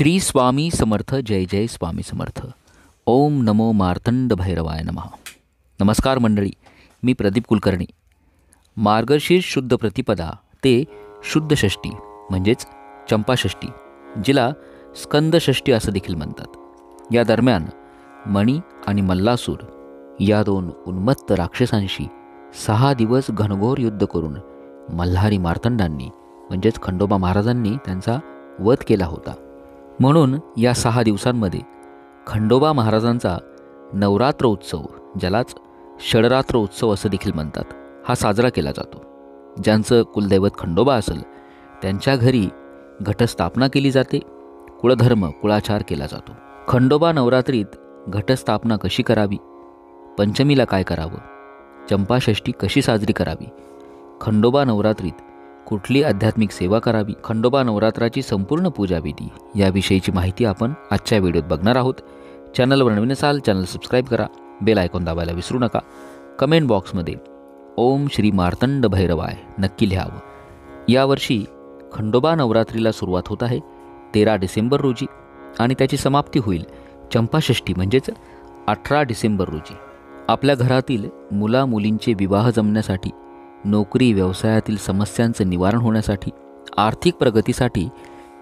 श्री स्वामी समर्थ. जय जय स्वामी समर्थ. ओम नमो मार्तंड भैरवाय नमः. नमस्कार मंडळी, मी प्रदीप कुलकर्णी. मार्गशीर्ष शुद्ध प्रतिपदा ते शुद्ध षष्टी म्हणजेच चंपाषष्ठी, जिला स्कंदषष्ठी असं देखील म्हणतात, या दरम्यान मणी आणि मल्लासूर या दोन उन्मत्त राक्षसांशी 6 दिवस घनघोर युद्ध करून मल्हारी मार्तंडांनी म्हणजेच खंडोबा महाराजांनी त्यांचा वध केला होता. म्हणून या 6 दिवसांमध्ये खंडोबा महाराजांचा नवरात्र उत्सव, ज्यालाच षडरात्र उत्सव असं देखील म्हणतात, हा साजरा केला जातो. ज्यांचं कुलदैवत खंडोबा असेल त्यांच्या घरी घटस्थापना केली जाते. कुळधर्म कुळाचार केला जातो. खंडोबा नवरात्रीत घटस्थापना कशी करावी, पंचमीला काय करावं, चंपाषष्ठी कशी साजरी करावी, खंडोबा नवरात्रीत कुठली आध्यात्मिक सेवा करावी, खंडोबा नवरात्राची संपूर्ण पूजाविधी याविषयीची माहिती आपण आजच्या व्हिडिओत बघणार आहोत. चॅनलवर नवीन असाल चॅनल सबस्क्राईब करा, बेल आयकॉन दाबायला विसरू नका. कमेंट बॉक्समध्ये ओम श्री मार्तंड भैरवाय नक्की लिहावं. यावर्षी खंडोबा नवरात्रीला सुरुवात होत आहे 13 डिसेंबर रोजी आणि त्याची समाप्ती होईल चंपाषष्ठी म्हणजेच 18 डिसेंबर रोजी. आपल्या घरातील मुला मुलींचे विवाह जमण्यासाठी, नोकरी व्यवसायातील समस्यांचं निवारण होण्यासाठी, आर्थिक प्रगतीसाठी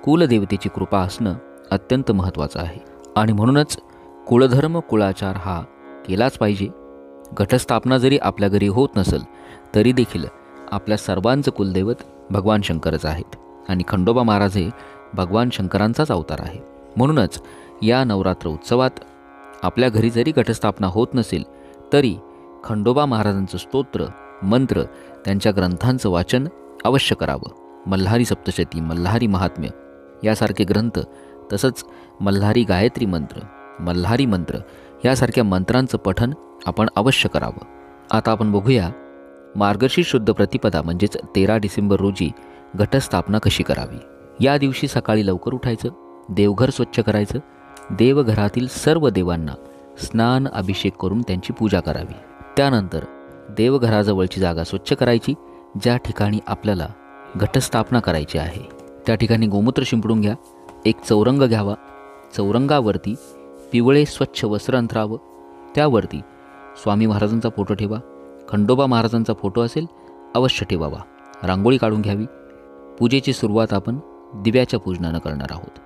कुलदेवतेची कृपा असणं अत्यंत महत्त्वाचं आहे आणि म्हणूनच कुळधर्म कुळाचार हा केलाच पाहिजे. घटस्थापना जरी आपल्या घरी होत नसेल तरी देखील आपल्या सर्वांचं कुलदैवत भगवान शंकरच आहेत आणि खंडोबा महाराज हे भगवान शंकरांचाच अवतार आहे. म्हणूनच या नवरात्र उत्सवात आपल्या घरी जरी घटस्थापना होत नसेल तरी खंडोबा महाराजांचं स्तोत्र, मंत्र, त्यांच्या ग्रंथांचं वाचन अवश्य करावं. मल्हारी सप्तशती, मल्हारी महात्म्य यासारखे ग्रंथ, तसंच मल्हारी गायत्री मंत्र, मल्हारी मंत्र यासारख्या मंत्रांचं पठण आपण अवश्य करावं. आता आपण बघूया मार्गशीर्ष शुद्ध प्रतिपदा म्हणजेच 13 डिसेंबर रोजी घटस्थापना कशी करावी. या दिवशी सकाळी लवकर उठायचं, देवघर स्वच्छ करायचं, देवघरातील सर्व देवांना स्नान अभिषेक करून त्यांची पूजा करावी. त्यानंतर देवघराजवळची जागा स्वच्छ करायची. ज्या ठिकाणी आपल्याला घटस्थापना करायची आहे त्या ठिकाणी गोमूत्र शिंपडून घ्या. एक चौरंग घ्यावा. चौरंगावरती पिवळे स्वच्छ वस्त्र अंथरावं. त्यावरती स्वामी महाराजांचा फोटो ठेवा. खंडोबा महाराजांचा फोटो असेल अवश्य ठेवावा. रांगोळी काढून घ्यावी. पूजेची सुरुवात आपण दिव्याच्या पूजनानं करणार आहोत.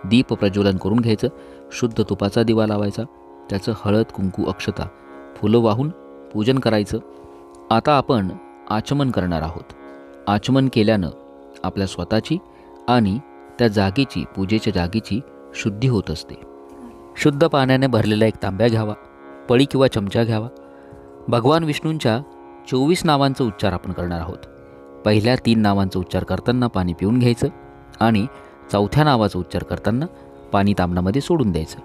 दीप प्रज्वलन करून घ्यायचं. शुद्ध तुपाचा दिवा लावायचा. त्याचं हळद, कुंकू, अक्षता, फुलं वाहून पूजन करायचं. आता आपण आचमन करणार आहोत. आचमन केल्यानं आपल्या स्वतःची आणि त्या जागेची, पूजेच्या जागेची शुद्धी होत असते. शुद्ध पाण्याने भरलेला एक तांब्या घ्यावा. पळी किंवा चमचा घ्यावा. भगवान विष्णूंच्या 24 नावांचा उच्चार आपण करणार आहोत. पहिल्या 3 नावांचा उच्चार करताना पाणी पिऊन घ्यायचं आणि 4थ्या नावाचा उच्चार करताना पाणी तांबणामध्ये सोडून द्यायचं.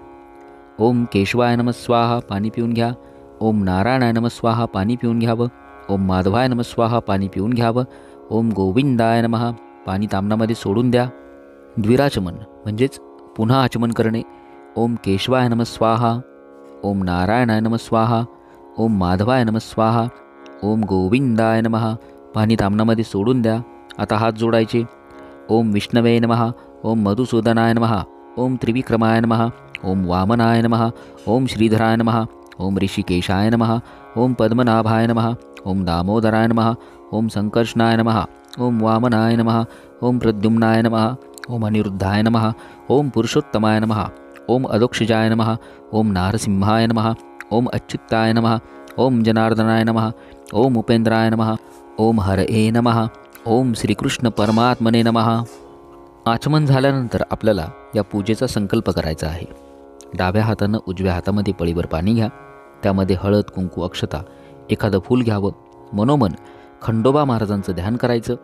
ओम केशवाय नमः स्वाहा, पाणी पिऊन घ्या. ओम नारायणाय नमः स्वाहा, पाणी पिऊन घ्यावं. ओम माधवाय नमः स्वाहा, पाणी पिऊन घ्यावं. ओम गोविंदाय नमः, पाणी तांबणामध्ये सोडून द्या. द्विराचमन म्हणजेच पुन्हा आचमन करणे. ओम केशवाय नमः स्वाहा, ओम नारायणाय नमः स्वाहा, ओम माधवाय नमः स्वाहा, ओम गोविंदाय नमः, पाणी तांबणामध्ये सोडून द्या. आता हात जोडायचे. ओम विष्णवे नमः, ओम मधुसूदनाय नमः, ओम त्रिविक्रमाय नमः, ओम वामनाय नमः, ओम श्रीधराय नमः, ओम ऋषिकेशाय नमः, ओम पद्मनाभाय नमः, ओम दामोदराय नमः, ओम संकर्षणाय नमः, ओम वामनाय नमः, ओम प्रद्युम्नाय नमः, ओम अनिरुद्धाय नमः, ओम पुरुषोत्तमाय नमः, ओम अदोक्षजाय नमः, ओम नारसिंहाय नमः, ओम अच्युताय नमः, ओम जनार्दनाय नमः, ओम उपेंद्राय नमः, ओम हरये नमः, ओम श्रीकृष्ण परमात्मने नमः. आचमन झाल्यानंतर आपल्याला या पूजेचा संकल्प करायचा आहे. डाव्या हातानं उजव्या हातामध्ये पळीवर पाणी घ्या. त्यामध्ये हळद, कुंकू, अक्षता, एखादं फूल घ्यावं. मनोमन खंडोबा महाराजांचं ध्यान करायचं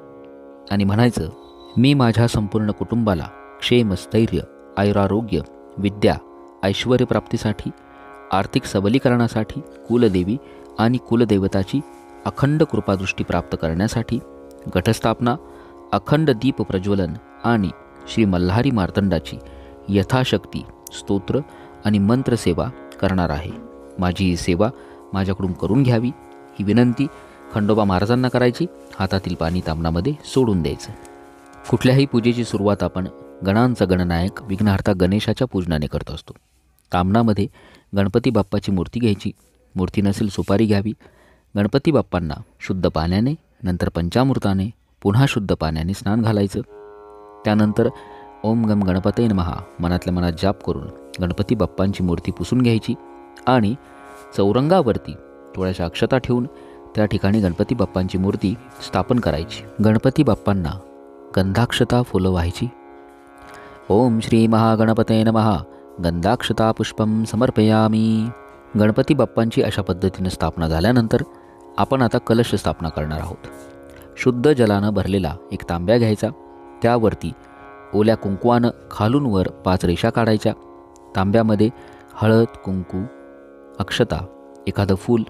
आणि म्हणायचं, मी माझ्या संपूर्ण कुटुंबाला क्षेम, स्थैर्य, आयुरारोग्य, विद्या, ऐश्वर्यप्राप्तीसाठी, आर्थिक सबलीकरणासाठी, कुलदेवी आणि कुलदैवताची अखंड कृपादृष्टी प्राप्त करण्यासाठी घटस्थापना, अखंड दीप प्रज्वलन आणि श्री मल्हारी मार्तंडाची यथाशक्ती स्तोत्र आणि मंत्रसेवा करणार आहे. माझी ही सेवा माझ्याकडून करून घ्यावी ही विनंती खंडोबा महाराजांना करायची. हातातील पाणी तांबणामध्ये सोडून द्यायचं. कुठल्याही पूजेची सुरुवात आपण गणांचा गणनायक विघ्नहर्ता गणेशाच्या पूजनाने करत असतो. तामणामध्ये गणपती बाप्पाची मूर्ती घ्यायची. मूर्ती नसेल सुपारी घ्यावी. गणपती बाप्पांना शुद्ध पाण्याने, नंतर पंचामृताने, पुन्हा शुद्ध पाण्याने स्नान घालायचं. त्यानंतर ओम गम गणपते नमः मनातल्या मनात जाप करून गणपती बाप्पांची मूर्ती पुसून घ्यायची आणि चौरंगावरती थोड्याशा अक्षता ठेवून त्या ठिकाणी गणपती बाप्पांची मूर्ती स्थापन करायची. गणपती बाप्पांना गंधाक्षता फुलं व्हायची. ओम श्री महागणपते नमः गंधाक्षता पुष्पम समर्पयामी. गणपती बाप्पांची अशा पद्धतीने स्थापना झाल्यानंतर आपण आता कलश स्थापना करणार आहोत. शुद्ध जलानं भरलेला एक तांब्या घ्यायचा. त्यावरती ओल्या कुंकवानं खालून वर 5 रेषा काढायच्या. तांब्यामध्ये हळद, कुंकू, अक्षता, एखादं फूल,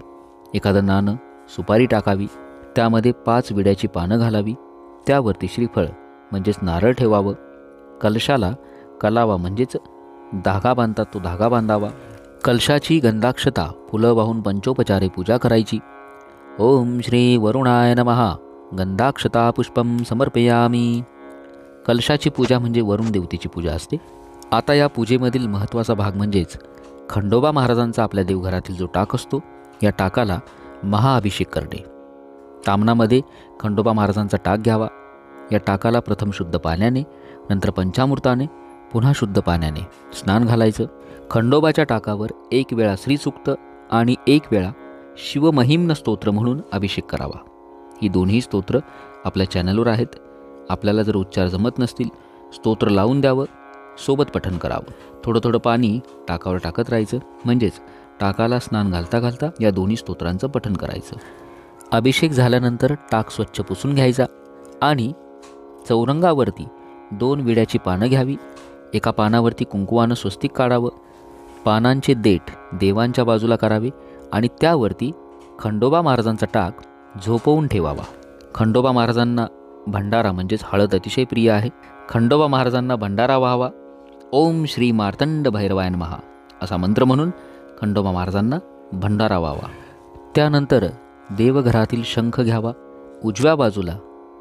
एखादं नाणं, सुपारी टाकावी. त्यामध्ये 5 विड्याची पानं घालावी. त्यावरती श्रीफळ म्हणजेच नारळ ठेवावं. कलशाला कलावा म्हणजेच धागा बांधतात तो धागा बांधावा. कलशाची गंधाक्षता फुलं वाहून पंचोपचारे पूजा करायची. ओम श्री वरुणाय नमः गंधाक्षता पुष्पम समर्पयामी. कलशाची पूजा म्हणजे वरुण देवतेची पूजा असते. आता या पूजेमधील महत्त्वाचा भाग म्हणजेच खंडोबा महाराजांचा आपल्या देवघरातील जो टाक असतो, या टाकाला महाअभिषेक करणे. तामणामध्ये खंडोबा महाराजांचा टाक घ्यावा. या टाकाला प्रथम शुद्ध पाण्याने, नंतर पंचामृताने, पुन्हा शुद्ध पाण्याने स्नान घालायचं. खंडोबाच्या टाकावर 1 वेळा श्रीसूक्त आणि 1 वेळा शिवमहिम्न स्तोत्र म्हणून अभिषेक करावा. ही दोन्ही स्तोत्र आपल्या चॅनलवर आहेत. आपल्याला जर उच्चार जमत नसतील, स्तोत्र लावून द्यावं, सोबत पठण करावं. थोडं थोडं पाणी टाकावर टाकत राहायचं. म्हणजेच टाकाला स्नान घालता घालता या दोन्ही स्तोत्रांचं पठण करायचं. अभिषेक झाल्यानंतर टाक स्वच्छ पुसून घ्यायचा आणि चौरंगावरती 2 विड्याची पानं घ्यावी. एका पानावरती कुंकुवानं स्वस्तिक काढावं. पानांचे देठ देवांच्या बाजूला करावे आणि त्यावरती खंडोबा महाराजांचा टाक झोपवून ठेवावा. खंडोबा महाराजांना भंडारा म्हणजेच हळद अतिशय प्रिय आहे. खंडोबा महाराजांना भंडारा व्हावा. ओम श्री मार्तंड भैरवाय नमः असा मंत्र म्हणून खंडोबा महाराजांना भंडारा व्हावा. त्यानंतर देवघरातील शंख घ्यावा. उजव्या बाजूला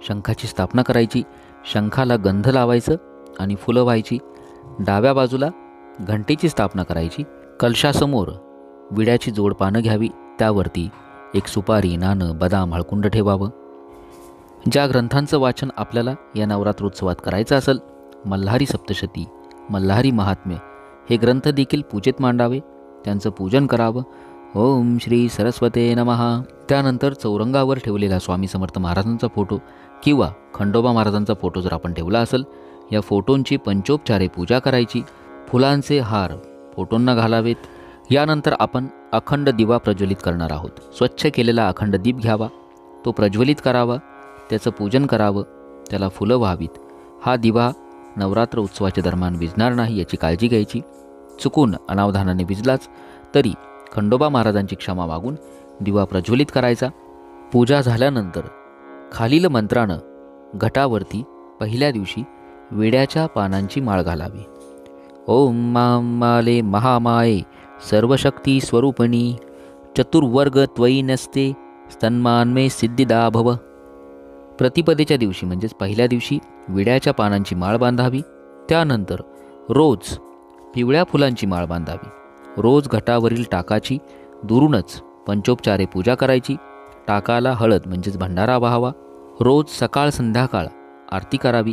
शंखाची स्थापना करायची. शंखाला गंध लावायचं आणि फुलं व्हायची. डाव्या बाजूला घंटेची स्थापना करायची. कलशासमोर विड्याची जोड पानं घ्यावी. त्यावरती 1 सुपारी, नाणं, बदाम, हळकुंड ठेवावं. ज्या ग्रंथांचं वाचन आपल्याला या नवरात्रोत्सवात करायचं असेल, मल्हारी सप्तशती, मल्हारी महात्म्य हे ग्रंथ देखील पूजेत मांडावे. त्यांचं पूजन करावं. ओम श्री सरस्वते नमः. त्यानंतर चौरंगावर ठेवलेला स्वामी समर्थ महाराजांचा फोटो किंवा खंडोबा महाराजांचा फोटो जर आपण ठेवला असेल, या फोटोंची पंचोपचारे पूजा करायची. फुलांचे हार फोटोंना घालावेत. यानंतर आपण अखंड दिवा प्रज्वलित करणार आहोत. स्वच्छ केलेला अखंड दीप घ्यावा. तो प्रज्वलित करावा. त्याचं पूजन करावं. त्याला फुलं व्हावीत. हा दिवा नवरात्र उत्सवाच्या दरम्यान विझणार नाही याची काळजी घ्यायची. चुकून अनावधानाने विझलाच तरी खंडोबा महाराजांची क्षमा मागून दिवा प्रज्वलित करायचा. पूजा झाल्यानंतर खालील मंत्रानं घटावरती पहिल्या दिवशी विड्याच्या पानांची माळ घालावी. ओम मां माले महामाये सर्वशक्ती स्वरूपिणी चतुर्वर्ग त्वयी नसते स्तन्मान्मे सिद्धिदा भव. प्रतिपदेच्या दिवशी म्हणजेच पहिल्या दिवशी विड्याच्या पानांची माळ बांधावी. त्यानंतर रोज पिवळ्या फुलांची माळ बांधावी. रोज घटावरील टाकाची दुरूनच पंचोपचारे पूजा करायची. टाकाला हळद म्हणजेच भंडारा व्हावा. रोज सकाळ संध्याकाळ आरती करावी.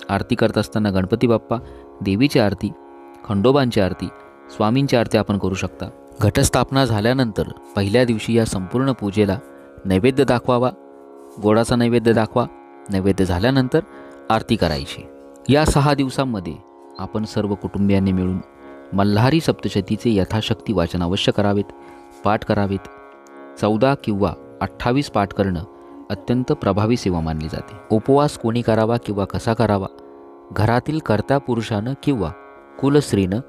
आरती करत असताना गणपती बाप्पा, देवीची आरती, खंडोबांची आरती, स्वामींची आरती आपण करू शकता. घटस्थापना झाल्यानंतर पहिल्या दिवशी या संपूर्ण पूजेला नैवेद्य दाखवावा. गोडाचा नैवेद्य दाखवा. नैवेद्य झाल्यानंतर आरती करायची. या 6 दिवसांमध्ये आपण सर्व कुटुंबियांनी मिळून मल्हारी सप्तशतीचे यथाशक्ती वाचन अवश्य करावेत, पाठ करावेत. 14 किंवा 28 पाठ करणं अत्यंत प्रभावी सेवा मानली जाते. उपवास कोणी करावा किंवा कसा करावा? घरातील कर्त्या पुरुषानं किंवा कुलस्त्रीनं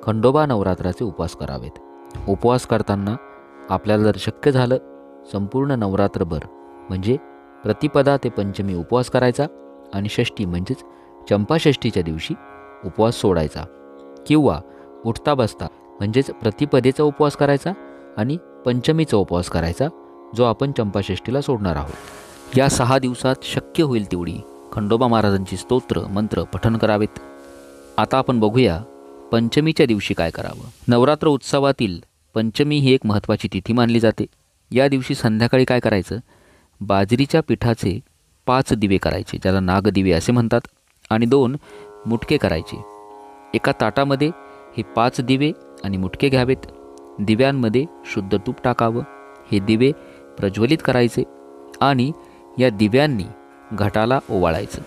खंडोबा नवरात्राचे उपवास करावेत. उपवास करताना आपल्याला जर शक्य झालं संपूर्ण नवरात्रभर म्हणजे प्रतिपदा ते पंचमी उपवास करायचा आणि षष्ठी म्हणजेच चंपाषष्ठीच्या दिवशी उपवास सोडायचा किंवा उठता बसता म्हणजेच प्रतिपदेचा उपवास करायचा आणि पंचमीचा उपवास करायचा जो आपण चंपाषष्ठीला सोडणार आहोत. या 6 दिवसात शक्य होईल तेवढी खंडोबा महाराजांची स्तोत्र मंत्र पठण करावेत. आता आपण बघूया पंचमीच्या दिवशी काय करावं. नवरात्र उत्सवातील पंचमी ही एक महत्त्वाची तिथी मानली जाते. या दिवशी संध्याकाळी काय करायचं, बाजरीच्या पिठाचे 5 दिवे करायचे, ज्याला नागदिवे असे म्हणतात, आणि 2 मुटके करायचे. एका ताटामध्ये हे 5 दिवे आणि मुटके घ्यावेत. दिव्यांमध्ये शुद्ध तूप टाकावं. हे दिवे प्रज्वलित करायचे आणि या दिव्यांनी घटाला ओवाळायचं.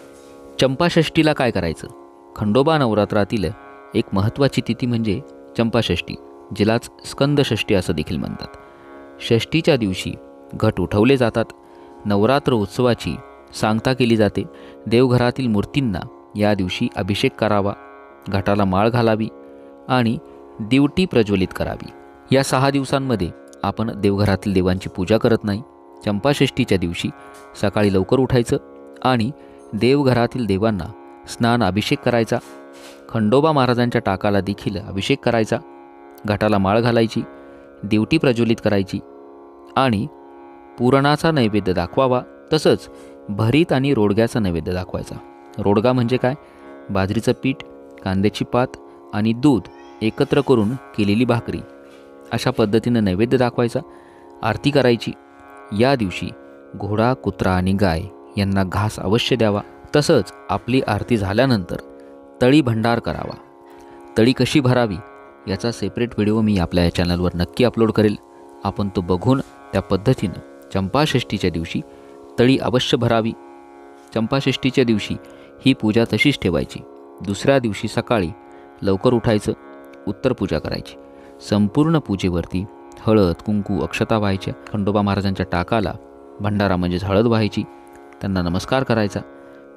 चंपाषष्ठीला काय करायचं, खंडोबा नवरात्रातील एक महत्त्वाची तिथी म्हणजे चंपाषष्ठी, जिलाच स्कंदषष्ठी असं देखील म्हणतात. षष्ठीच्या दिवशी घट उठवले जातात. नवरात्र उत्सवाची सांगता केली जाते. देवघरातील मूर्तींना या दिवशी अभिषेक करावा, घटाला माळ घालावी आणि दिवटी प्रज्वलित करावी. या 6 दिवसांमध्ये आपण देवघरातील देवांची पूजा करत नाही. चंपाषष्ठीच्या दिवशी सकाळी लवकर उठायचं आणि देवघरातील देवांना स्नान अभिषेक करायचा. खंडोबा महाराजांच्या टाकाला देखील अभिषेक करायचा, घटाला माळ घालायची, दिवटी प्रज्वलित करायची आणि पुरणाचा नैवेद्य दाखवावा. तसंच भरीत आणि रोडग्याचा नैवेद्य दाखवायचा. रोडगा म्हणजे काय, बाजरीचं पीठ, कांद्याची पात आणि दूध एकत्र करून केलेली भाकरी, अशा पद्धतीनं नैवेद्य दाखवायचा. आरती करायची. या दिवशी घोडा, कुत्रा आणि गाय यांना घास अवश्य द्यावा. तसंच आपली आरती झाल्यानंतर तळी भंडार करावा. तळी कशी भरावी याचा सेपरेट व्हिडिओ मी आपल्या या चॅनलवर नक्की अपलोड करेल. आपण तो बघून त्या पद्धतीनं चंपाषष्ठीच्या दिवशी तळी अवश्य भरावी. चंपाषष्ठीच्या दिवशी ही पूजा तशीच ठेवायची. दुसऱ्या दिवशी सकाळी लवकर उठायचं, उत्तर पूजा करायची. संपूर्ण पूजेवरती हळद, कुंकू, अक्षता व्हायच्या. खंडोबा महाराजांच्या टाकाला भंडारा म्हणजेच हळद व्हायची. त्यांना नमस्कार करायचा.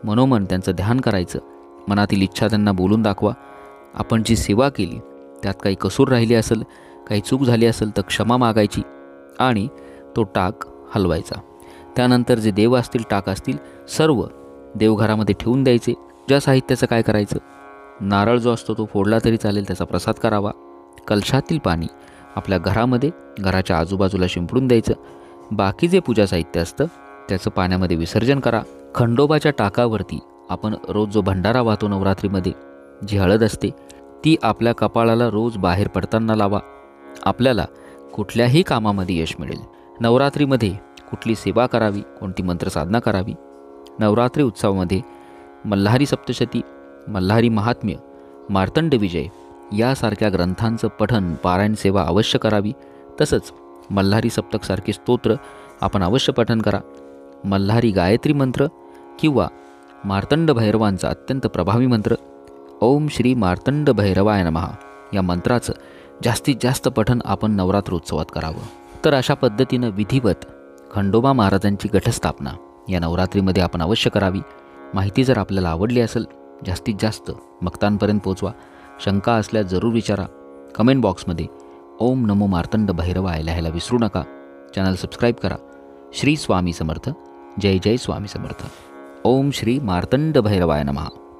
मनोमन त्यांचं ध्यान करायचं. मनातील इच्छा त्यांना बोलून दाखवा. आपण जी सेवा केली त्यात काही कसूर राहिली असेल, काही चूक झाली असेल तर क्षमा मागायची आणि तो टाक हलवायचा. त्यानंतर जे देव असतील, टाक असतील, सर्व देवघरामध्ये ठेवून द्यायचे. ज्या साहित्याचं काय करायचं, नारळ जो असतो तो फोडला तरी चालेल, त्याचा प्रसाद करावा. कलशातील पाणी आपल्या घरामध्ये, घराच्या आजूबाजूला शिंपडून द्यायचं. बाकी जे पूजा साहित्य असतं त्याचं पाण्यामध्ये विसर्जन करा. खंडोबाच्या टाकावरती आपण रोज जो भंडारा वाहतो नवरात्रीमध्ये, जी हळद असते ती आपल्या कपाळाला रोज बाहेर पडताना लावा. आपल्याला कुठल्याही कामामध्ये यश मिळेल. नवरात्रीमध्ये कुठली सेवा करावी, कोणती मंत्रसाधना करावी, नवरात्री उत्सवामध्ये मल्हारी सप्तशती, मल्हारी महात्म्य, मार्तंड विजय यासारख्या ग्रंथांचं पठण, पारायण सेवा अवश्य करावी. तसंच मल्हारी सप्तकसारखे स्तोत्र आपण अवश्य पठण करा. मल्हारी गायत्री मंत्र किंवा मार्तंड भैरवांचा अत्यंत प्रभावी मंत्र ओम श्री मार्तंड भैरवाय नमः या मंत्राचं जास्तीत जास्त पठण आपण नवरात्र उत्सवात करावं. तर अशा पद्धतीनं विधिवत खंडोबा महाराजांची घटस्थापना या नवरात्रीमध्ये आपण अवश्य करावी. माहिती जर आपल्याला आवडली असेल, जास्तीत जास्त भक्तांपर्यंत पोचवा. शंका असल्यास जरूर विचारा. कमेंट बॉक्समध्ये ओम नमो मार्तंड भैरवाय लिहायला विसरू नका. चॅनल सबस्क्राईब करा. श्री स्वामी समर्थ. जय जय स्वामी समर्थ. ओम श्री मार्तंड भैरवाय नमः.